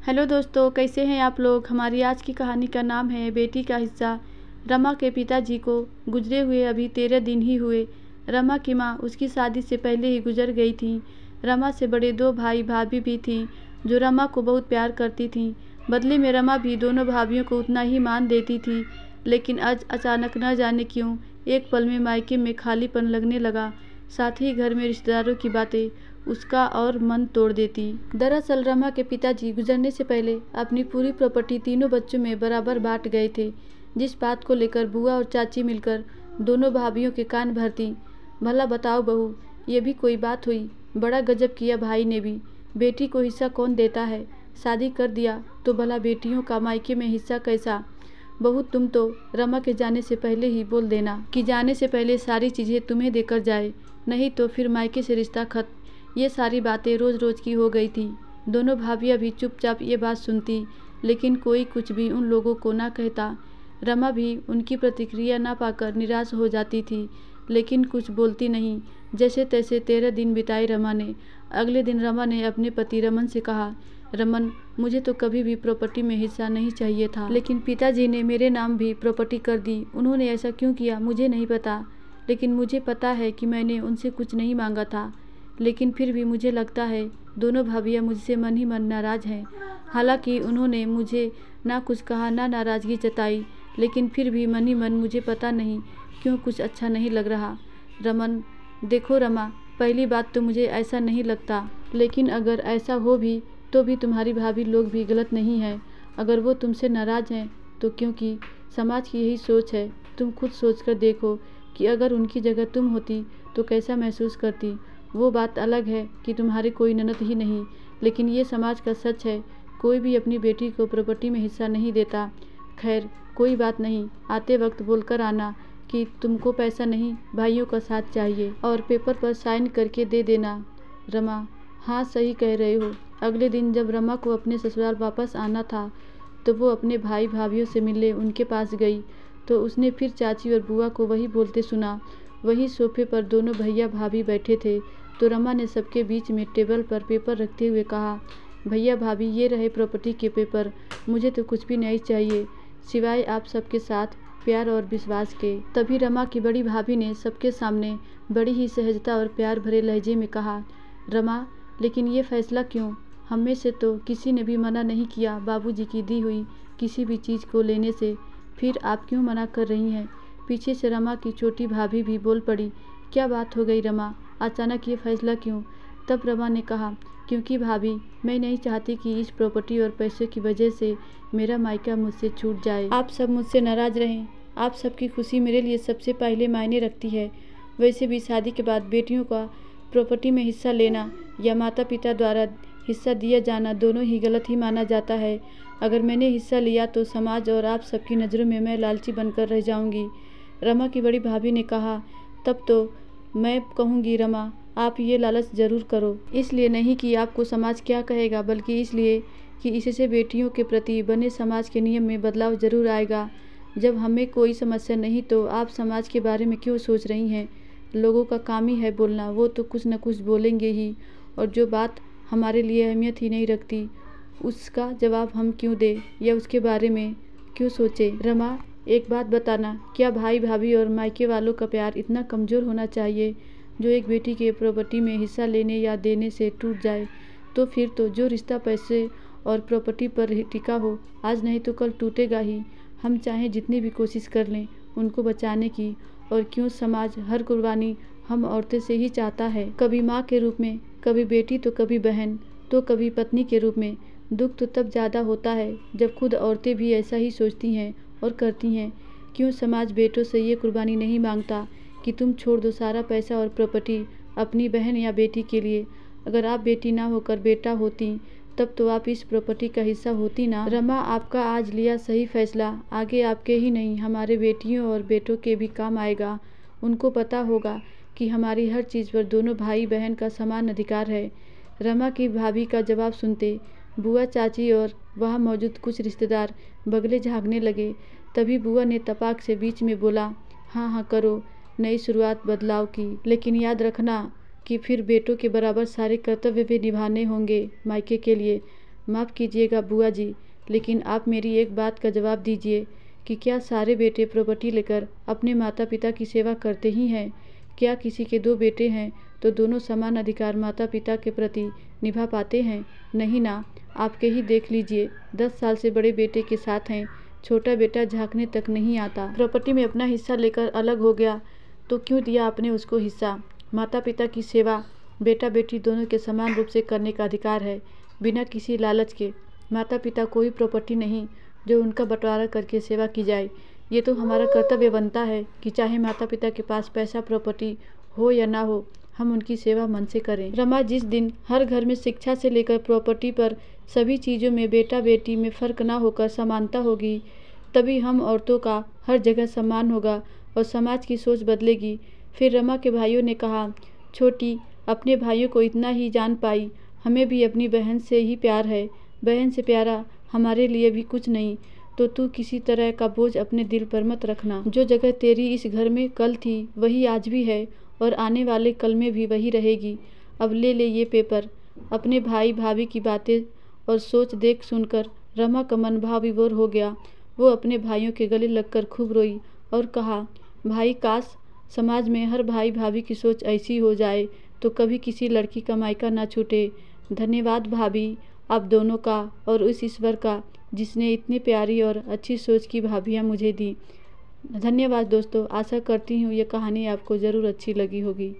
Hello दोस्तों, कैसे हैं आप लोग। हमारी आज की कहानी का नाम है बेटी का हिस्सा। रमा के पिताजी को गुजरे हुए अभी 13 दिन ही हुए। रमा की माँ उसकी शादी से पहले ही गुजर गई थी। रमा से बड़े 2 भाई भाभी भी थीं जो रमा को बहुत प्यार करती थीं। बदले में रमा भी दोनों भाभियों को उतना ही मान देती थी। लेकिन आज अचानक न जाने क्यों एक पल में मायके में खालीपन लगने लगा। साथ ही घर में रिश्तेदारों की बातें उसका और मन तोड़ देती। दरअसल रमा के पिताजी गुजरने से पहले अपनी पूरी प्रॉपर्टी तीनों बच्चों में बराबर बांट गए थे, जिस बात को लेकर बुआ और चाची मिलकर दोनों भाभियों के कान भरती। भला बताओ बहू, ये भी कोई बात हुई। बड़ा गजब किया भाई ने भी। बेटी को हिस्सा कौन देता है। शादी कर दिया तो भला बेटियों का मायके में हिस्सा कैसा। बहू तुम तो रमा के जाने से पहले ही बोल देना कि जाने से पहले सारी चीज़ें तुम्हें देकर जाए, नहीं तो फिर मायके से रिश्ता खत्म। ये सारी बातें रोज़ रोज़ की हो गई थी। दोनों भाभियाँ भी चुपचाप ये बात सुनती, लेकिन कोई कुछ भी उन लोगों को ना कहता। रमा भी उनकी प्रतिक्रिया ना पाकर निराश हो जाती थी, लेकिन कुछ बोलती नहीं। जैसे तैसे 13 दिन बिताए रमा ने। अगले दिन रमा ने अपने पति रमन से कहा, रमन, मुझे तो कभी भी प्रॉपर्टी में हिस्सा नहीं चाहिए था, लेकिन पिताजी ने मेरे नाम भी प्रॉपर्टी कर दी। उन्होंने ऐसा क्यों किया मुझे नहीं पता, लेकिन मुझे पता है कि मैंने उनसे कुछ नहीं मांगा था। लेकिन फिर भी मुझे लगता है दोनों भाभियाँ मुझसे मन ही मन नाराज़ हैं। हालांकि उन्होंने मुझे ना कुछ कहा ना नाराज़गी जताई, लेकिन फिर भी मन ही मन मुझे पता नहीं क्यों कुछ अच्छा नहीं लग रहा। रमन, देखो रमा, पहली बात तो मुझे ऐसा नहीं लगता, लेकिन अगर ऐसा हो भी तो भी तुम्हारी भाभी लोग भी गलत नहीं है। अगर वो तुमसे नाराज़ हैं तो क्योंकि समाज की यही सोच है। तुम खुद सोच कर देखो कि अगर उनकी जगह तुम होती तो कैसा महसूस करती। वो बात अलग है कि तुम्हारी कोई ननद ही नहीं, लेकिन ये समाज का सच है। कोई भी अपनी बेटी को प्रॉपर्टी में हिस्सा नहीं देता। खैर कोई बात नहीं, आते वक्त बोलकर आना कि तुमको पैसा नहीं, भाइयों का साथ चाहिए, और पेपर पर साइन करके दे देना। रमा, हाँ सही कह रहे हो। अगले दिन जब रमा को अपने ससुराल वापस आना था तो वो अपने भाई भाभियों से मिलने उनके पास गई तो उसने फिर चाची और बुआ को वही बोलते सुना। वही सोफे पर दोनों भैया भाभी बैठे थे तो रमा ने सबके बीच में टेबल पर पेपर रखते हुए कहा, भैया भाभी, ये रहे प्रॉपर्टी के पेपर। मुझे तो कुछ भी नहीं चाहिए सिवाय आप सबके साथ प्यार और विश्वास के। तभी रमा की बड़ी भाभी ने सबके सामने बड़ी ही सहजता और प्यार भरे लहजे में कहा, रमा, लेकिन ये फैसला क्यों। हम में से तो किसी ने भी मना नहीं किया बाबूजी की दी हुई किसी भी चीज़ को लेने से, फिर आप क्यों मना कर रही हैं। पीछे से रमा की छोटी भाभी भी बोल पड़ी, क्या बात हो गई रमा, अचानक ये फैसला क्यों। तब रमा ने कहा, क्योंकि भाभी, मैं नहीं चाहती कि इस प्रॉपर्टी और पैसे की वजह से मेरा मायका मुझसे छूट जाए। आप सब मुझसे नाराज़ रहें। आप सबकी खुशी मेरे लिए सबसे पहले मायने रखती है। वैसे भी शादी के बाद बेटियों का प्रॉपर्टी में हिस्सा लेना या माता पिता द्वारा हिस्सा दिया जाना दोनों ही गलत ही माना जाता है। अगर मैंने हिस्सा लिया तो समाज और आप सबकी नज़रों में मैं लालची बनकर रह जाऊंगी। रमा की बड़ी भाभी ने कहा, तब तो मैं कहूँगी रमा, आप ये लालच ज़रूर करो। इसलिए नहीं कि आपको समाज क्या कहेगा, बल्कि इसलिए कि इससे बेटियों के प्रति बने समाज के नियम में बदलाव ज़रूर आएगा। जब हमें कोई समस्या नहीं तो आप समाज के बारे में क्यों सोच रही हैं। लोगों का काम ही है बोलना, वो तो कुछ न कुछ बोलेंगे ही, और जो बात हमारे लिए अहमियत ही नहीं रखती उसका जवाब हम क्यों दें या उसके बारे में क्यों सोचें। रमा, एक बात बताना, क्या भाई भाभी और मायके वालों का प्यार इतना कमज़ोर होना चाहिए जो एक बेटी के प्रॉपर्टी में हिस्सा लेने या देने से टूट जाए। तो फिर तो जो रिश्ता पैसे और प्रॉपर्टी पर टिका हो, आज नहीं तो कल टूटेगा ही। हम चाहे जितनी भी कोशिश कर लें उनको बचाने की, और क्यों समाज हर कुर्बानी हम औरतें से ही चाहता है, कभी माँ के रूप में, कभी बेटी तो कभी बहन तो कभी पत्नी के रूप में। दुख तो तब ज़्यादा होता है जब खुद औरतें भी ऐसा ही सोचती हैं और करती हैं। क्यों समाज बेटों से ये कुर्बानी नहीं मांगता कि तुम छोड़ दो सारा पैसा और प्रॉपर्टी अपनी बहन या बेटी के लिए। अगर आप बेटी ना होकर बेटा होती तब तो आप इस प्रॉपर्टी का हिस्सा होती ना। रमा, आपका आज लिया सही फैसला आगे आपके ही नहीं हमारे बेटियों और बेटों के भी काम आएगा। उनको पता होगा कि हमारी हर चीज़ पर दोनों भाई बहन का समान अधिकार है। रमा की भाभी का जवाब सुनते बुआ, चाची और वहाँ मौजूद कुछ रिश्तेदार बगले झाँकने लगे। तभी बुआ ने तपाक से बीच में बोला, हाँ हाँ करो, नई शुरुआत बदलाव की, लेकिन याद रखना कि फिर बेटों के बराबर सारे कर्तव्य भी निभाने होंगे मायके के लिए। माफ़ कीजिएगा बुआ जी, लेकिन आप मेरी एक बात का जवाब दीजिए कि क्या सारे बेटे प्रॉपर्टी लेकर अपने माता पिता की सेवा करते ही हैं? क्या किसी के 2 बेटे हैं तो दोनों समान अधिकार माता पिता के प्रति निभा पाते हैं? नहीं ना। आपके ही देख लीजिए, 10 साल से बड़े बेटे के साथ हैं, छोटा बेटा झांकने तक नहीं आता। प्रॉपर्टी में अपना हिस्सा लेकर अलग हो गया तो क्यों दिया आपने उसको हिस्सा? माता पिता की सेवा बेटा बेटी दोनों के समान रूप से करने का अधिकार है, बिना किसी लालच के। माता पिता कोई प्रॉपर्टी नहीं जो उनका बंटवारा करके सेवा की जाए। ये तो हमारा कर्तव्य बनता है कि चाहे माता पिता के पास पैसा प्रॉपर्टी हो या ना हो, हम उनकी सेवा मन से करें। रमा जिस दिन हर घर में शिक्षा से लेकर प्रॉपर्टी पर सभी चीज़ों में बेटा बेटी में फ़र्क ना होकर समानता होगी, तभी हम औरतों का हर जगह सम्मान होगा और समाज की सोच बदलेगी। फिर रमा के भाइयों ने कहा, छोटी अपने भाइयों को इतना ही जान पाई, हमें भी अपनी बहन से ही प्यार है। बहन से प्यारा हमारे लिए भी कुछ नहीं, तो तू किसी तरह का बोझ अपने दिल पर मत रखना। जो जगह तेरी इस घर में कल थी वही आज भी है और आने वाले कल में भी वही रहेगी। अब ले ये पेपर। अपने भाई भाभी की बातें और सोच देख सुनकर रमा का मन भाव विभोर हो गया। वो अपने भाइयों के गले लगकर खूब रोई और कहा, भाई काश समाज में हर भाई भाभी की सोच ऐसी हो जाए तो कभी किसी लड़की का मायका ना छूटे। धन्यवाद भाभी आप दोनों का और उस ईश्वर का जिसने इतनी प्यारी और अच्छी सोच की भाभियाँ मुझे दी। धन्यवाद दोस्तों, आशा करती हूँ ये कहानी आपको ज़रूर अच्छी लगी होगी।